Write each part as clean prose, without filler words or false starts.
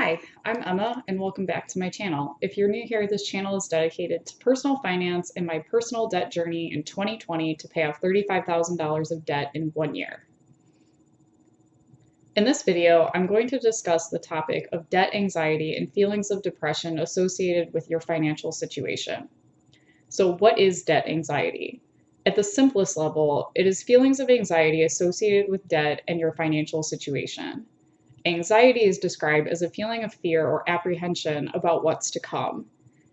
Hi, I'm Emma and welcome back to my channel. If you're new here, this channel is dedicated to personal finance and my personal debt journey in 2020 to pay off $35,000 of debt in 1 year. In this video, I'm going to discuss the topic of debt anxiety and feelings of depression associated with your financial situation. So what is debt anxiety? At the simplest level, it is feelings of anxiety associated with debt and your financial situation. Anxiety is described as a feeling of fear or apprehension about what's to come.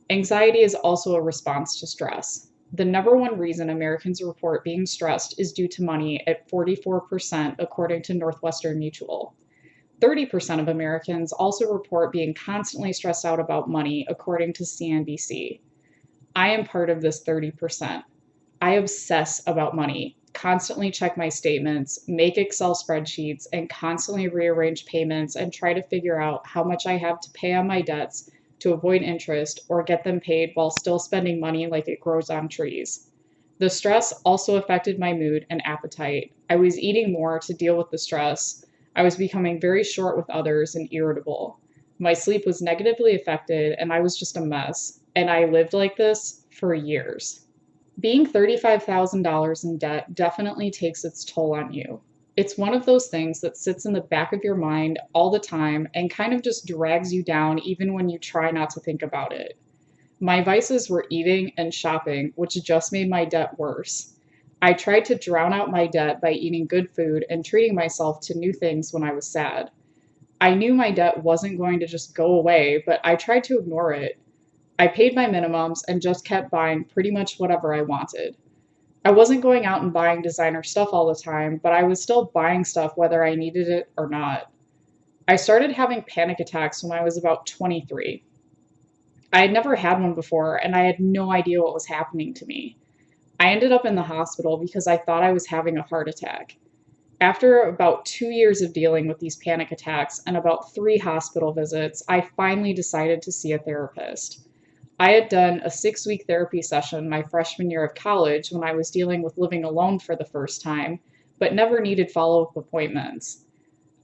Anxiety is also a response to stress. The number one reason Americans report being stressed is due to money at 44%, according to Northwestern Mutual. 30% of Americans also report being constantly stressed out about money, according to CNBC. I am part of this 30%. I obsess about money, constantly check my statements, make Excel spreadsheets, and constantly rearrange payments and try to figure out how much I have to pay on my debts to avoid interest or get them paid while still spending money like it grows on trees. The stress also affected my mood and appetite. I was eating more to deal with the stress. I was becoming very short with others and irritable. My sleep was negatively affected and I was just a mess. And I lived like this for years. Being $35,000 in debt definitely takes its toll on you. It's one of those things that sits in the back of your mind all the time and kind of just drags you down even when you try not to think about it. My vices were eating and shopping, which just made my debt worse. I tried to drown out my debt by eating good food and treating myself to new things when I was sad. I knew my debt wasn't going to just go away, but I tried to ignore it. I paid my minimums and just kept buying pretty much whatever I wanted. I wasn't going out and buying designer stuff all the time, but I was still buying stuff whether I needed it or not. I started having panic attacks when I was about 23. I had never had one before, and I had no idea what was happening to me. I ended up in the hospital because I thought I was having a heart attack. After about 2 years of dealing with these panic attacks and about 3 hospital visits, I finally decided to see a therapist. I had done a 6-week therapy session my freshman year of college when I was dealing with living alone for the first time, but never needed follow-up appointments.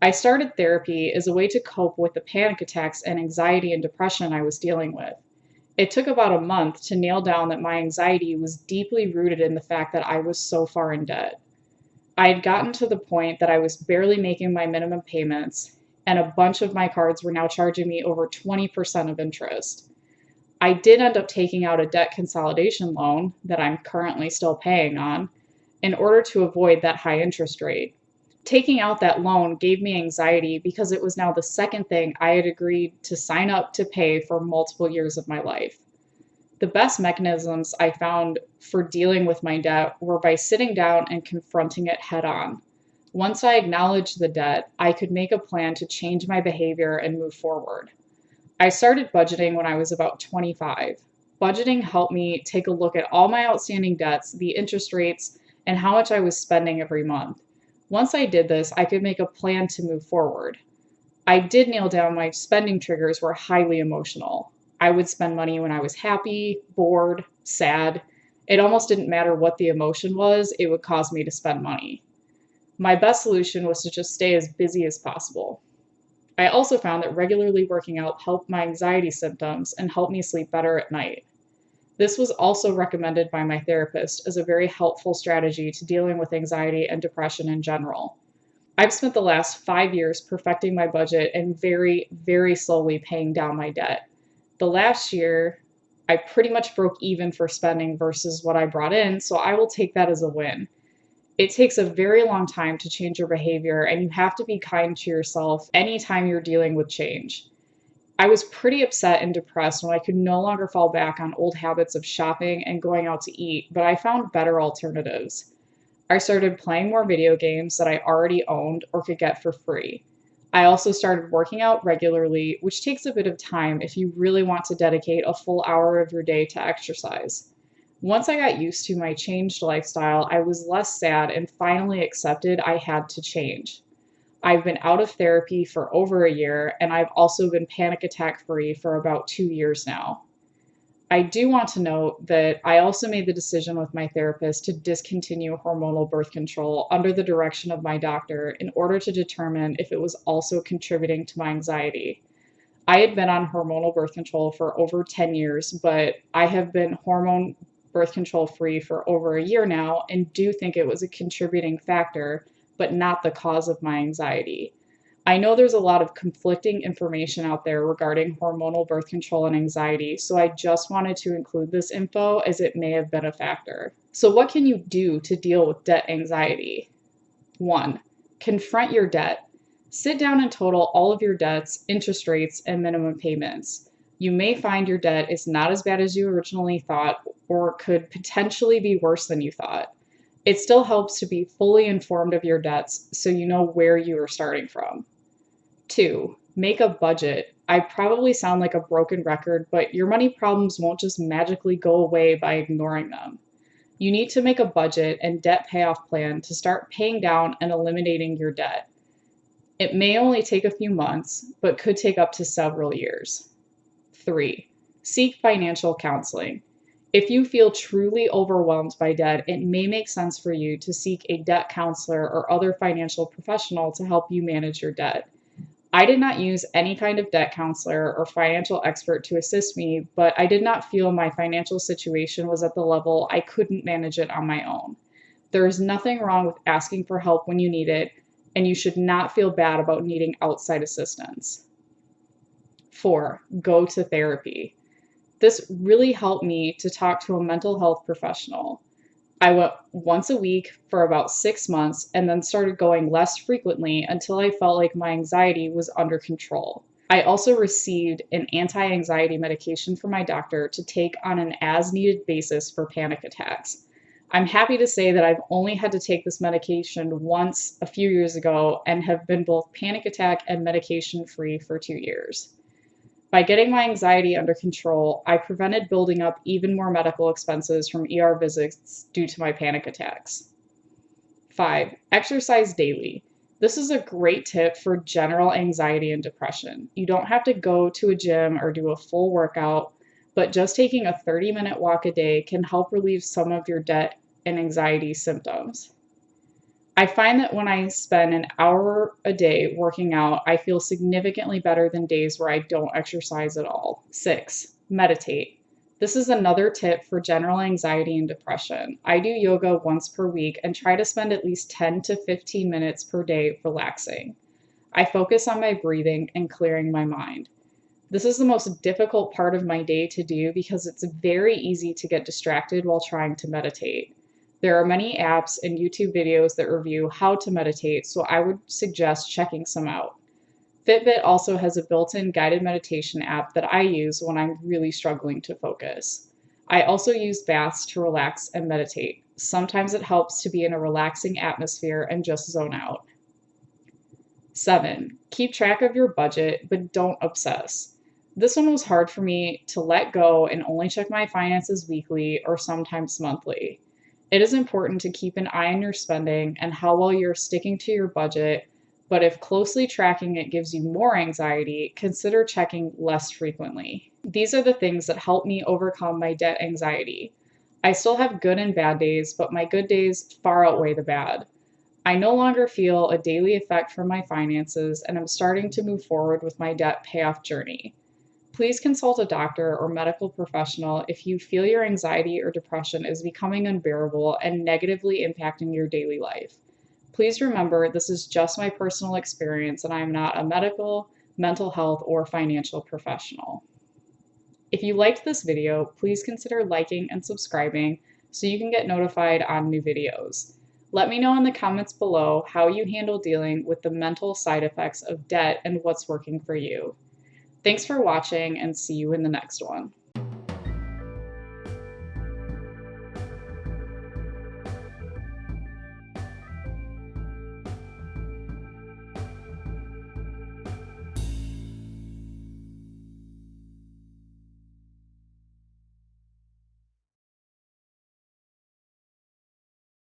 I started therapy as a way to cope with the panic attacks and anxiety and depression I was dealing with. It took about a month to nail down that my anxiety was deeply rooted in the fact that I was so far in debt. I had gotten to the point that I was barely making my minimum payments, and a bunch of my cards were now charging me over 20% of interest. I did end up taking out a debt consolidation loan that I'm currently still paying on in order to avoid that high interest rate. Taking out that loan gave me anxiety because it was now the second thing I had agreed to sign up to pay for multiple years of my life. The best mechanisms I found for dealing with my debt were by sitting down and confronting it head on. Once I acknowledged the debt, I could make a plan to change my behavior and move forward. I started budgeting when I was about 25. Budgeting helped me take a look at all my outstanding debts, the interest rates, and how much I was spending every month. Once I did this, I could make a plan to move forward. I did nail down my spending triggers were highly emotional. I would spend money when I was happy, bored, sad. It almost didn't matter what the emotion was, it would cause me to spend money. My best solution was to just stay as busy as possible. I also found that regularly working out helped my anxiety symptoms and helped me sleep better at night. This was also recommended by my therapist as a very helpful strategy to dealing with anxiety and depression in general. I've spent the last 5 years perfecting my budget and very, very slowly paying down my debt. The last year, I pretty much broke even for spending versus what I brought in, so I will take that as a win. It takes a very long time to change your behavior, and you have to be kind to yourself anytime you're dealing with change. I was pretty upset and depressed when I could no longer fall back on old habits of shopping and going out to eat, but I found better alternatives. I started playing more video games that I already owned or could get for free. I also started working out regularly, which takes a bit of time if you really want to dedicate a full hour of your day to exercise. Once I got used to my changed lifestyle, I was less sad and finally accepted I had to change. I've been out of therapy for over a year, and I've also been panic attack free for about 2 years now. I do want to note that I also made the decision with my therapist to discontinue hormonal birth control under the direction of my doctor in order to determine if it was also contributing to my anxiety. I had been on hormonal birth control for over 10 years, but I have been hormone birth control free for over a year now and do think it was a contributing factor, but not the cause of my anxiety. I know there's a lot of conflicting information out there regarding hormonal birth control and anxiety, so I just wanted to include this info as it may have been a factor. So, what can you do to deal with debt anxiety? 1. Confront your debt. Sit down and total all of your debts, interest rates, and minimum payments. You may find your debt is not as bad as you originally thought, or could potentially be worse than you thought. It still helps to be fully informed of your debts so you know where you are starting from. 2. Make a budget. I probably sound like a broken record, but your money problems won't just magically go away by ignoring them. You need to make a budget and debt payoff plan to start paying down and eliminating your debt. It may only take a few months, but could take up to several years. 3. Seek financial counseling. If you feel truly overwhelmed by debt, it may make sense for you to seek a debt counselor or other financial professional to help you manage your debt. I did not use any kind of debt counselor or financial expert to assist me, but I did not feel my financial situation was at the level I couldn't manage it on my own. There is nothing wrong with asking for help when you need it, and you should not feel bad about needing outside assistance. 4. Go to therapy. This really helped me to talk to a mental health professional. I went once a week for about 6 months and then started going less frequently until I felt like my anxiety was under control. I also received an anti-anxiety medication from my doctor to take on an as-needed basis for panic attacks. I'm happy to say that I've only had to take this medication once a few years ago and have been both panic attack and medication free for 2 years. By getting my anxiety under control, I prevented building up even more medical expenses from ER visits due to my panic attacks. 5. Exercise daily. This is a great tip for general anxiety and depression. You don't have to go to a gym or do a full workout, but just taking a 30-minute walk a day can help relieve some of your debt and anxiety symptoms. I find that when I spend an hour a day working out, I feel significantly better than days where I don't exercise at all. 6. Meditate. This is another tip for general anxiety and depression. I do yoga once per week and try to spend at least 10 to 15 minutes per day relaxing. I focus on my breathing and clearing my mind. This is the most difficult part of my day to do because it's very easy to get distracted while trying to meditate. There are many apps and YouTube videos that review how to meditate, so I would suggest checking some out. Fitbit also has a built-in guided meditation app that I use when I'm really struggling to focus. I also use baths to relax and meditate. Sometimes it helps to be in a relaxing atmosphere and just zone out. 7. Keep track of your budget, but don't obsess. This one was hard for me to let go and only check my finances weekly or sometimes monthly. It is important to keep an eye on your spending and how well you're sticking to your budget, but if closely tracking it gives you more anxiety, consider checking less frequently. These are the things that help me overcome my debt anxiety. I still have good and bad days, but my good days far outweigh the bad. I no longer feel a daily effect from my finances, and I'm starting to move forward with my debt payoff journey. Please consult a doctor or medical professional if you feel your anxiety or depression is becoming unbearable and negatively impacting your daily life. Please remember, this is just my personal experience and I am not a medical, mental health, or financial professional. If you liked this video, please consider liking and subscribing so you can get notified on new videos. Let me know in the comments below how you handle dealing with the mental side effects of debt and what's working for you. Thanks for watching and see you in the next one.